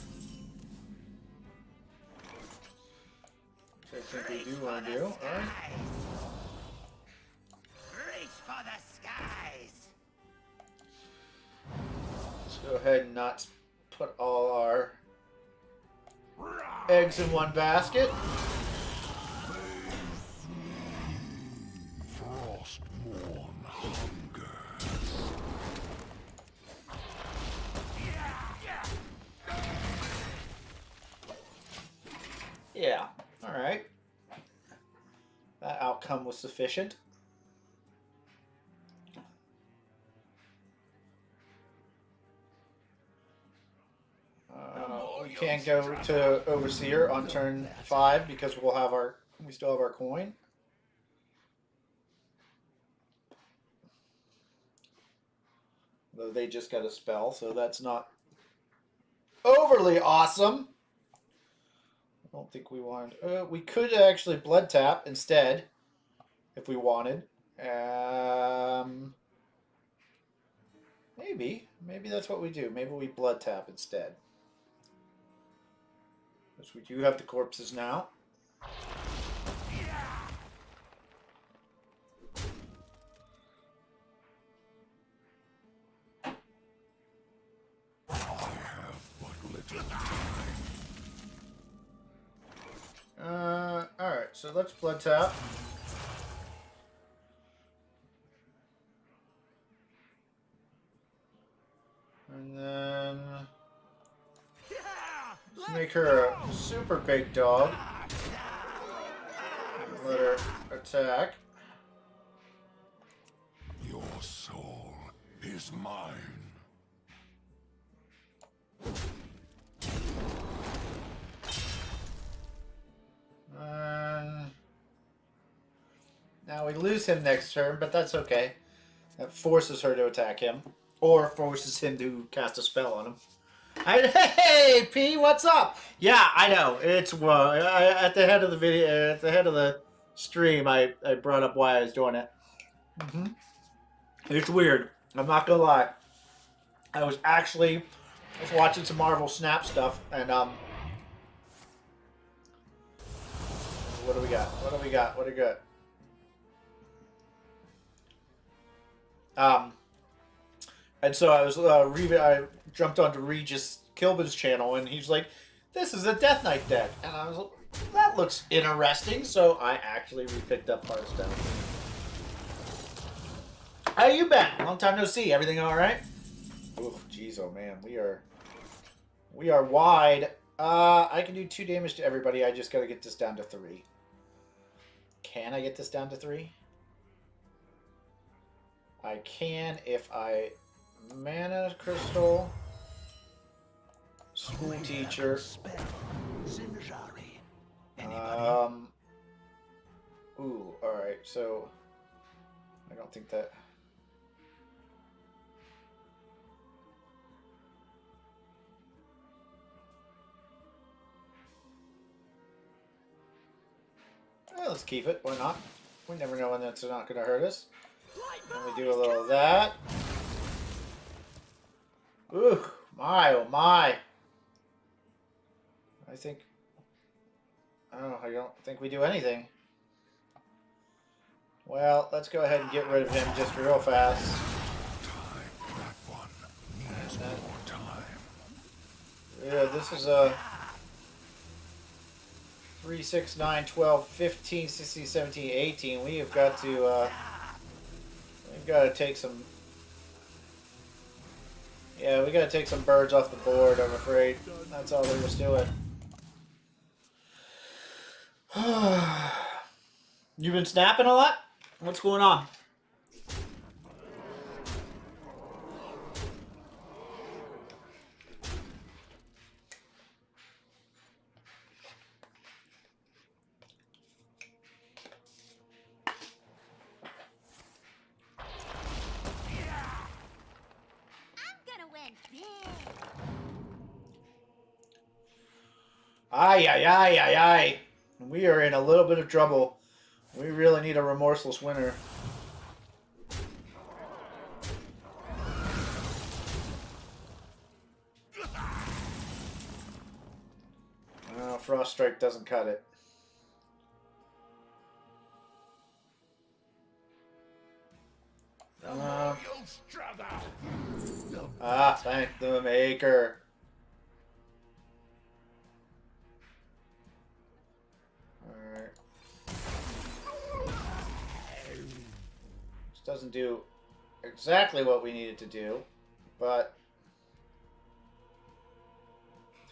Which I think we do want to do. Alright. Reach for the skies. Let's go ahead and not put all our eggs in one basket. Frostmourne hunger. Yeah. Alright. That outcome was sufficient. We can't go to Overseer on turn 5 because we still have our coin. Though they just got a spell, so that's not overly awesome. I don't think we wanted. We could actually blood tap instead if we wanted. Maybe that's what we do. Maybe we blood tap instead. Because we do have the corpses now. I have but little time. Alright, so let's blood tap. And then let's make her a super big dog. Let her attack. Your soul is mine. Now we lose him next turn, but that's okay. That forces her to attack him. Or forces him to cast a spell on him. Hey, P, what's up? Yeah, I know. It's at the head of the video, at the head of the stream, I brought up why I was doing it. It's weird. I'm not gonna lie. I was watching some Marvel Snap stuff, and what do we got? What do we got? What do we got? And so I was I jumped onto Regis Kilbin's channel, and he's like, "This is a Death Knight deck," and I was like, "That looks interesting." So I actually repicked up Hearthstone. How you been? Long time no see. Everything all right? Oof, jeez, oh man, we are wide. I can do 2 damage to everybody. I just gotta get this down to 3. Can I get this down to 3? I can if I mana crystal, school teacher. Ooh, all right. So I don't think that. Well, let's keep it. Why not? We never know when that's not going to hurt us. Let me do a little of that. Ooh, my, oh my. I don't think we do anything. Well, let's go ahead and get rid of him just real fast. That one needs more time. Yeah, this is a 3, 6, 9, 12, 15, 16, 17, 18. We have got to, we've got to take some, yeah, we got to take some birds off the board, I'm afraid. That's all there is to it. You been snapping a lot? What's going on? Ay, ay, ay, ay, ay. We are in a little bit of trouble. We really need a remorseless winner. Oh, Frost Strike doesn't cut it. Thank the maker. Alright. This doesn't do exactly what we needed to do, but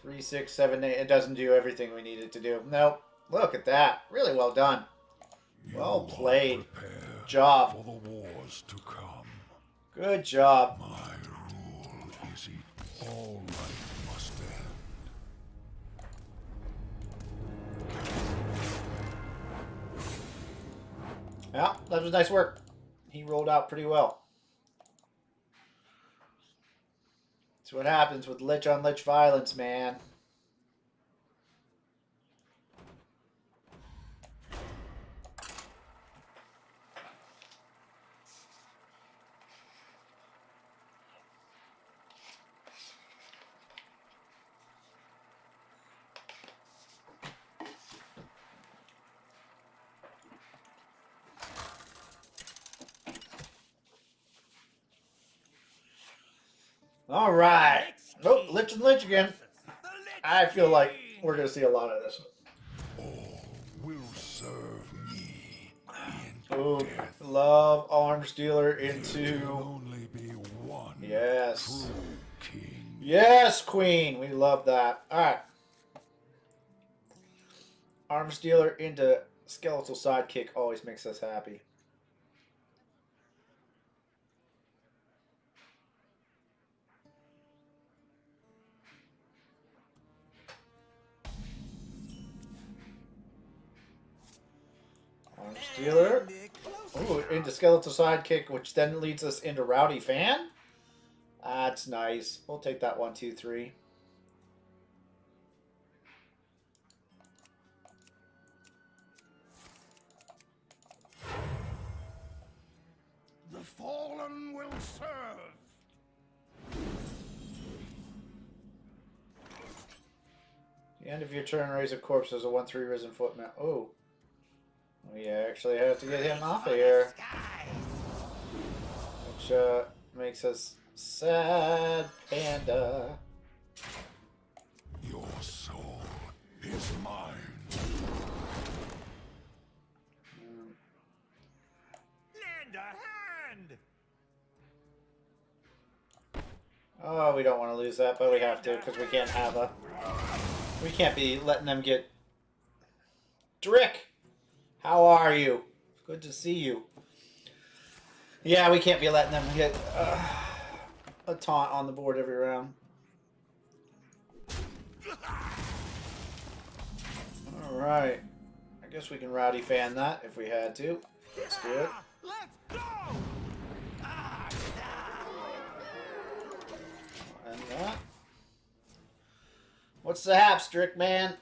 3, 6, 7, 8, it doesn't do everything we needed to do. Nope. Look at that. Really well done. Well played. Good job. For the wars to come. Good job. My rule is it. All life must end. Yeah, that was nice work. He rolled out pretty well. That's what happens with lich on lich violence, man. All right. Oh, lich and lich again. I feel like we're going to see a lot of this. All will serve me in Oh, death. love Arms Dealer There into... can only be one Yes. true king. Yes, Queen. We love that. All right. Arms Dealer into Skeletal Sidekick always makes us happy. Arms Dealer. Ooh, into Skeletal Sidekick, which then leads us into Rowdy Fan. That's nice. We'll take that 1, 2, 3. The fallen will serve. The end of your turn, raise a corpse as a 1/3 risen footman. Oh. We actually have to get him off of here. Which makes us sad, Panda. Your soul is mine. Lend a hand! Oh, we don't want to lose that, but we have to because we can't have a... We can't be letting them get... Drick! How are you? Good to see you. Yeah, we can't be letting them get a taunt on the board every round. Alright. I guess we can Rowdy Fan that if we had to. Let's do it. Let's go! And that. What's the hap, Strick Man?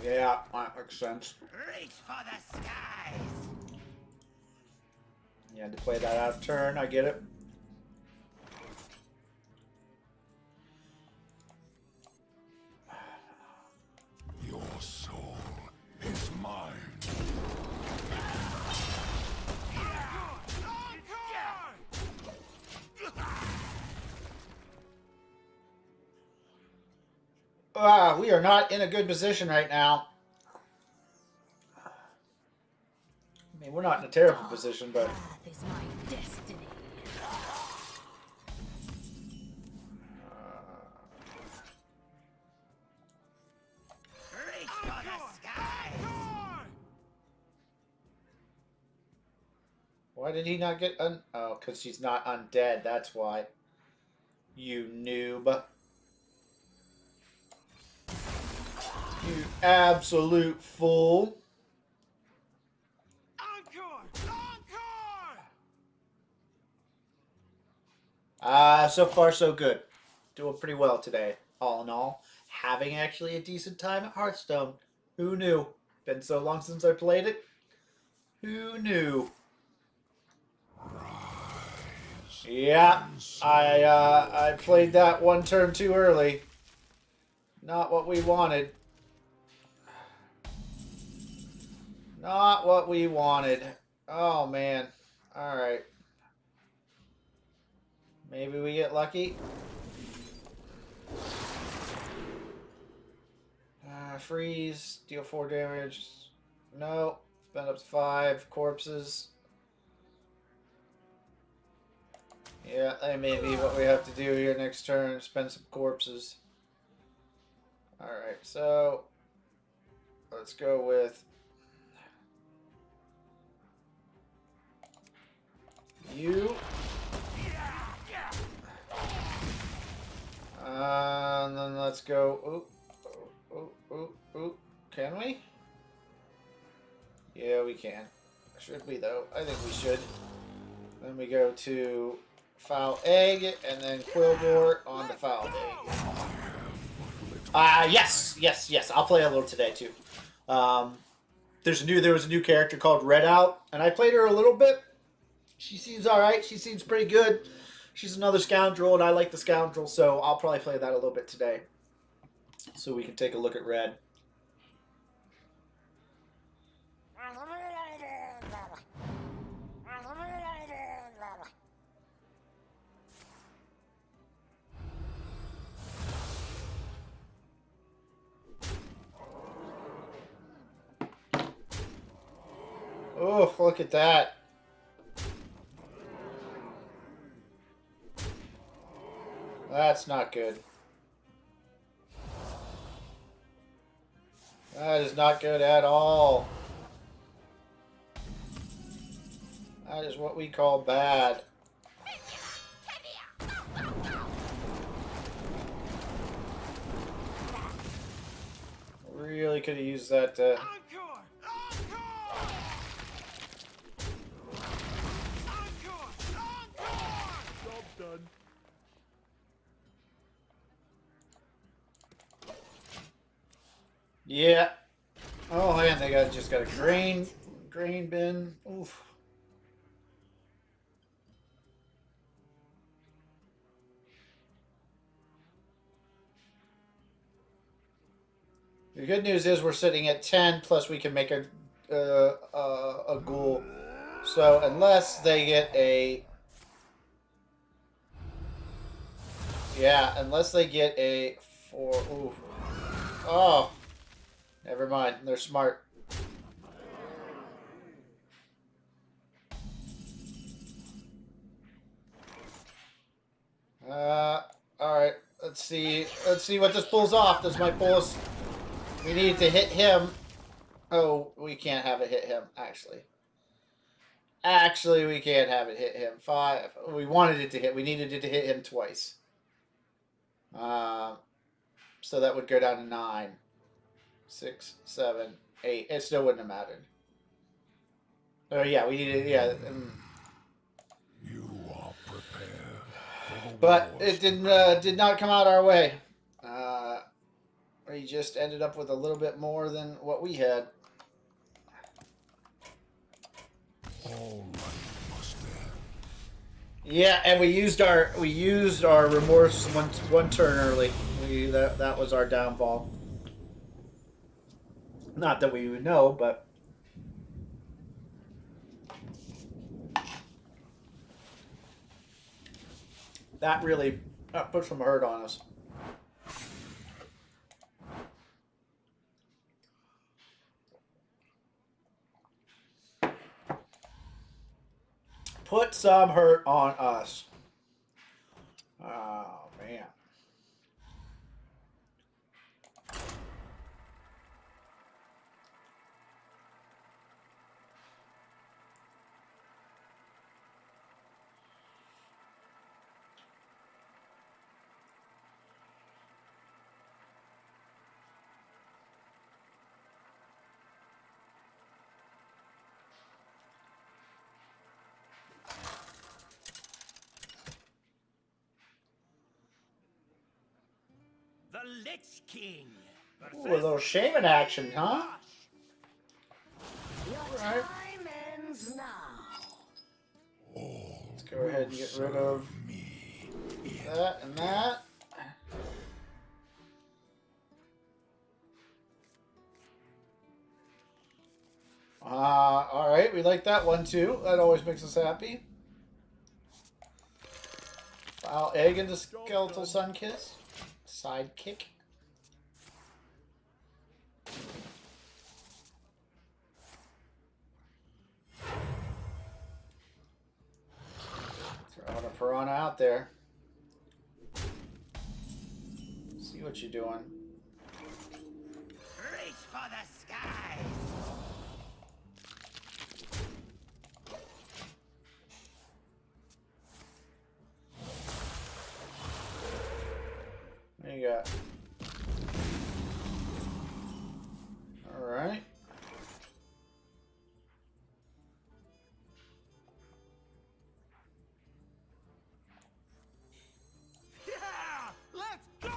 Yeah, that makes sense. Reach for the skies! You had to play that out of turn, I get it. Your soul is mine. We are not in a good position right now. I mean, we're not in a terrible position, but... Path is my destiny. Reach for the skies! Why did he not get Oh, because she's not undead, that's why. You noob. You absolute fool. Encore! Encore! So far so good. Doing pretty well today, all in all. Having actually a decent time at Hearthstone. Who knew? Been so long since I played it. Who knew? Yeah, I played that one turn too early. Not what we wanted. Not what we wanted. Oh, man. Alright. Maybe we get lucky. Freeze. Deal 4 damage. No. Spend up to 5. Corpses. Yeah, that may be what we have to do here next turn. Spend some corpses. Alright, so... Let's go with... You. And then let's go... Ooh. Can we? Yeah, we can. Should we, though? I think we should. Then we go to Foul Egg, and then Quillbore on the Foul Egg. Yes. I'll play a little today, too. There was a new character called Red Out, and I played her a little bit. She seems alright. She seems pretty good. She's another scoundrel, and I like the scoundrel, so I'll probably play that a little bit today. So we can take a look at Red. Oh, look at that. That's not good. That is not good at all. That is what we call bad. could have used that. Encore! Encore! Encore! Encore! Job done. Yeah. Oh man, they just got a grain bin. Oof. The good news is we're sitting at 10, plus we can make a ghoul. So unless they get a... Yeah, unless they get a 4... Ooh. Oh. Never mind. They're smart. Alright. Let's see. Let's see what this pulls off. This might pull us... We need to hit him. Oh, we can't have it hit him, actually. Actually, we can't have it hit him. 5. We wanted it to hit. We needed it to hit him twice. So that would go down to 9. 6, 7, 8. It still wouldn't have mattered. Oh, yeah, we needed... Yeah. You are prepared. But it did not come out our way. We just ended up with a little bit more than what we had. All right, master. Yeah, and we used our remorse one turn early. That was our downfall. Not that we would know, but that really put some hurt on us. Put some hurt on us. Oh, man. The Lich King versus Ooh, a little shaman action, huh? Your Right. time ends now. Let's go ahead and get rid of Me. that and that. Alright, we like that one too. That always makes us happy. Foul egg into skeletal sunkiss. Sidekick. Throwing a piranha out there. See what you're doing. reach for the skies. What do you got? Alright. Yeah, let's go.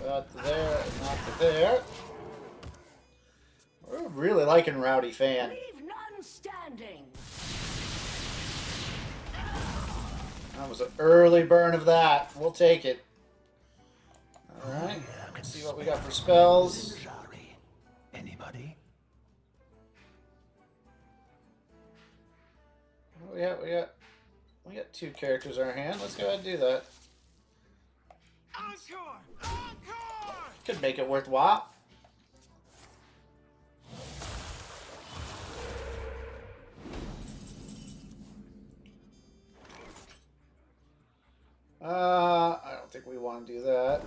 Not to there, not to there. We're really liking Rowdy Fan. Leave none standing. That was an early burn of that. We'll take it. Alright. Let's see what we got for spells. Anybody? Oh, we got 2 characters in our hand. Let's go ahead and do that. Encore! Encore! Could make it worthwhile. I don't think we want to do that.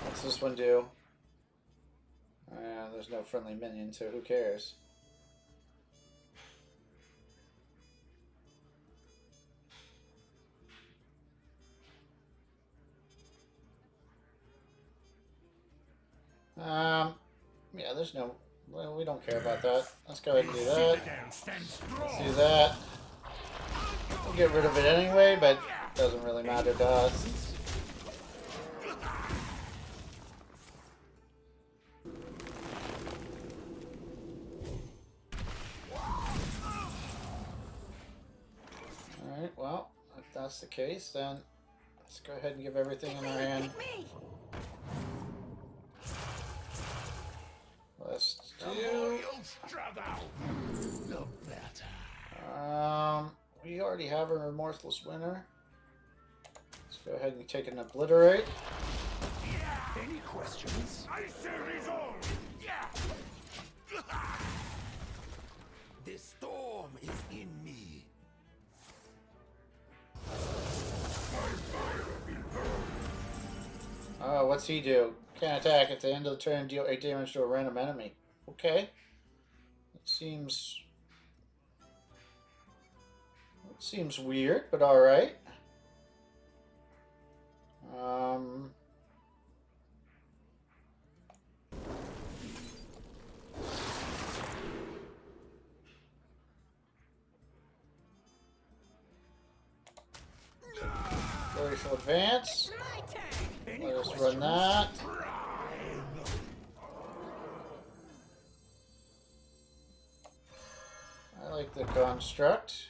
What's this one do? There's no friendly minion, so who cares? Yeah, there's no... Well, we don't care about that. Let's go ahead and do that. Citadel stands Let's strong. do that. We'll get rid of it anyway, but it doesn't really matter to us. Alright, well, if that's the case, then let's go ahead and give everything in our hand. Let's do... We already have a Remorseless Winner. Let's go ahead and take an Obliterate. Any questions? I shall resolve. The storm is in me. Oh, what's he do? Can't attack at the end of the turn, deal 8 damage to a random enemy. Okay. It seems weird, but alright. Glacial Advance. Let us run that. I like the construct.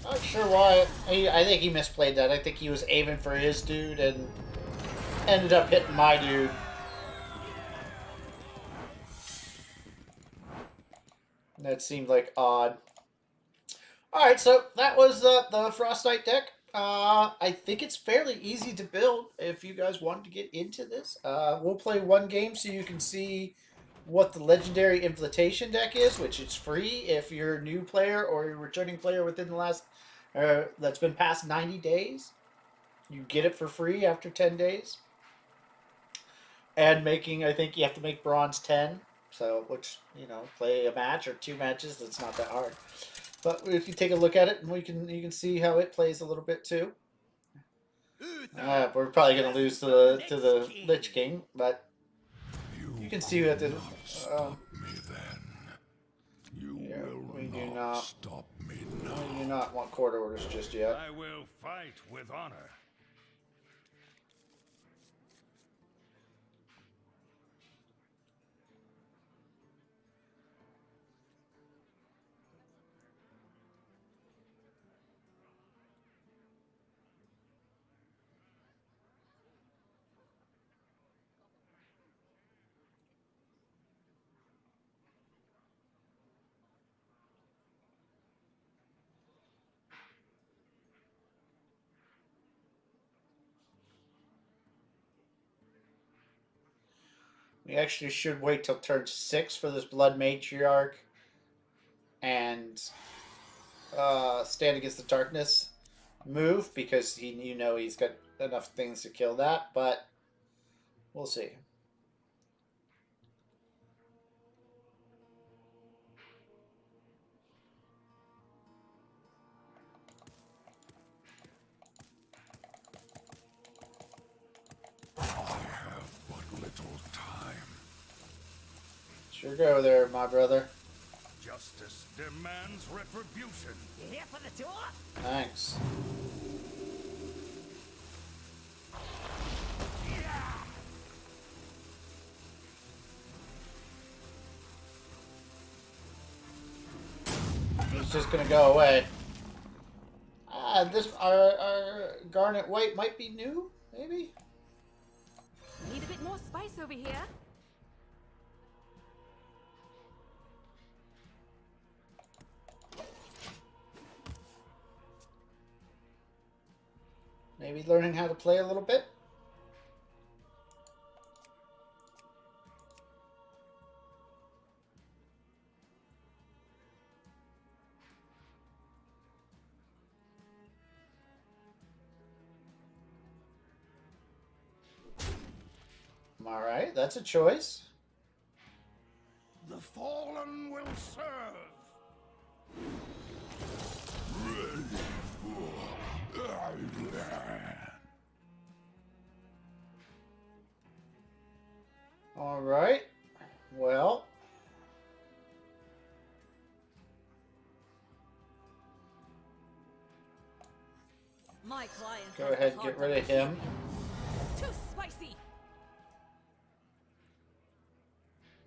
Not sure why. I think he misplayed that. I think he was aiming for his dude and ended up hitting my dude. That seemed like odd. Alright, so that was the Frost Knight deck. I think it's fairly easy to build if you guys want to get into this. We'll play one game so you can see what the Legendary Invitation deck is, which is free if you're a new player or a returning player within the last... that's been past 90 days. You get it for free after 10 days. And making, I think you have to make Bronze 10. So, which, you know, play a match or 2 matches, that's not that hard. But if you take a look at it, you can see how it plays a little bit too. We're probably going to lose to the Lich King, but you can see that the... Stop me then. You will not stop me now. We do not want court orders just yet. I will fight with honor. We actually should wait till turn 6 for this Blood Matriarch and Stand Against the Darkness move, because you know he's got enough things to kill that, but we'll see. I have but little time. Sure go there, my brother. Justice demands retribution. You here for the tour? Thanks. He's just gonna go away. Our Garnet White might be new, maybe? Need a bit more spice over here. Maybe learning how to play a little bit? Alright, that's a choice. The fallen will serve. right. Well. My client Go has ahead the and get heart rid of him. Too spicy.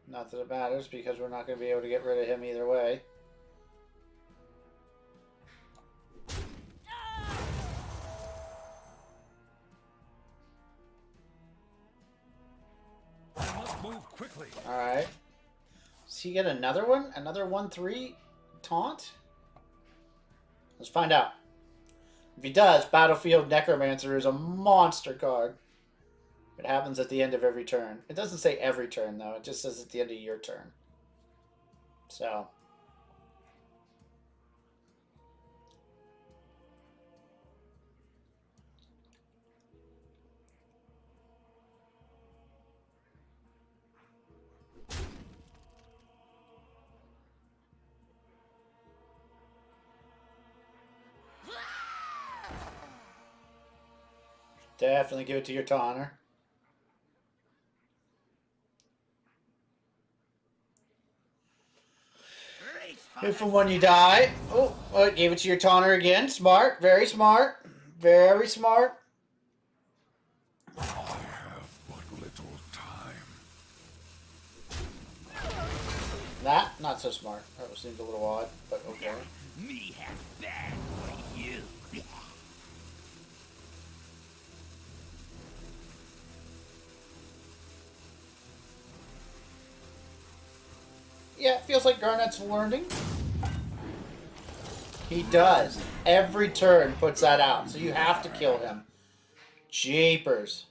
Not that it matters, because we're not going to be able to get rid of him either way. I must move quickly. Alright. Does he get another one? Another 1-3 taunt? Let's find out. If he does, Battlefield Necromancer is a monster card. It happens at the end of every turn. It doesn't say every turn, though. It just says at the end of your turn. So. Definitely give it to your Taunter. If and when you die. Oh, well, it gave it to your Taunter again. Smart. Very smart. Very smart. I have but little time. That, not so smart. That seemed a little odd, but okay. Me have bad for you. Yeah, it feels like Garnet's learning. He does. Every turn puts that out, so you have to kill him. Jeepers.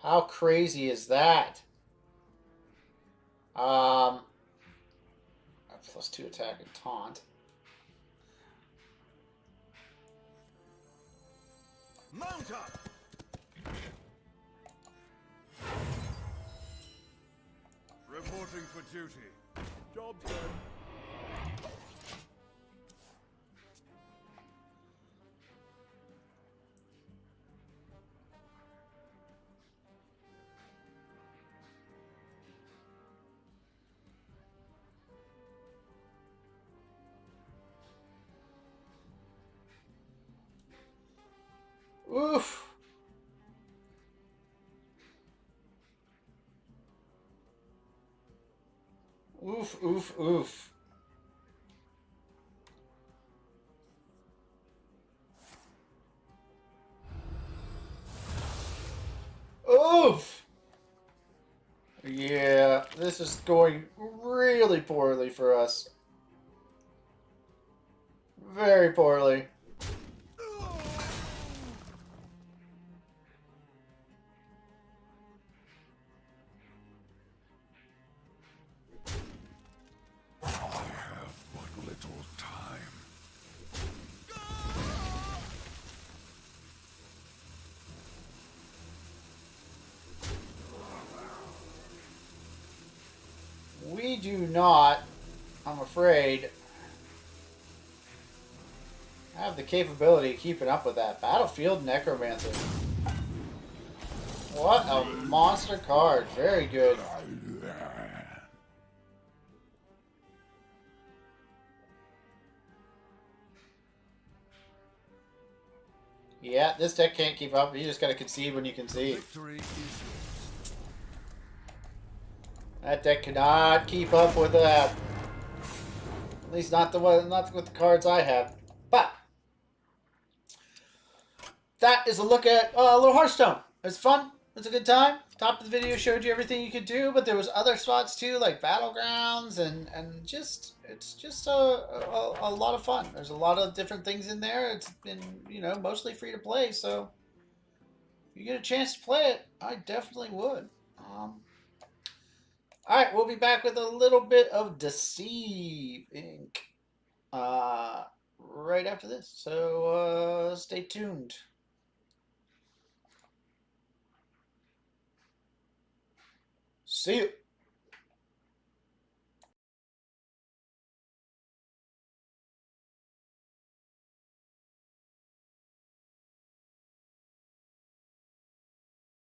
How crazy is that? +2 attack and taunt. Mount up. Reporting for duty. Job's done. Oof. Oof, oof, oof. Oof! Yeah, this is going really poorly for us. Very poorly. I have but little time. We do not, I'm afraid, have the capability of keeping up with that. Battlefield Necromancer. What a monster card. Very good. Yeah, this deck can't keep up. You just gotta concede when you concede. Victory is yours. That deck cannot keep up with that. At least not with the cards I have. But that is a look at a little Hearthstone. It's fun. It's a good time. Top of the video showed you everything you could do, but there was other spots too, like Battlegrounds, and just it's just a lot of fun. There's a lot of different things in there. It's been, you know, mostly free to play, so if you get a chance to play it, I definitely would. All right, we'll be back with a little bit of Deceive Inc. Right after this, so stay tuned. See you.